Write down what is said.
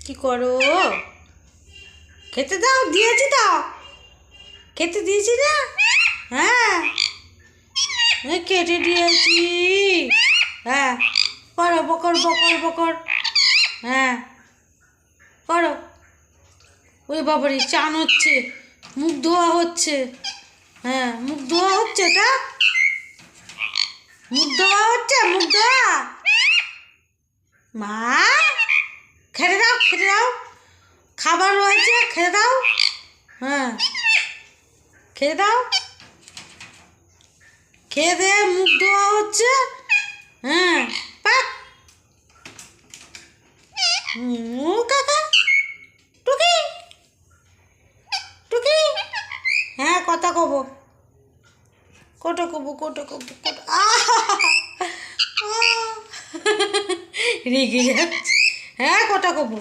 কি করো? খেতে দাও, দিয়েছি তো, খেতে দিয়েছি না? হ্যাঁ, এই কেটে দিয়েছি। হ্যাঁ, করো বকর বকর বকর। হ্যাঁ, করো। ওই বাবারে চান হচ্ছে, মুখ ধোয়া হচ্ছে। হ্যাঁ, মুখ ধোয়া হচ্ছে, এটা মুখ ধোয়া হচ্ছে, মুখ ধোয়া। মা, খেতে দাও, খেতে দাও, খাবার রয়েছে, খেতে দাও। হ্যাঁ, খেয়ে দাও, খেয়ে দে, মুখ ধোয়া হচ্ছে। হ্যাঁ, পাক। কাকা, টুকি টুকি। হ্যাঁ, কথা কব, কোটো কব, কোটো কব, কোটো। রেগে যাচ্ছে। হ্যাঁ, কথা কব।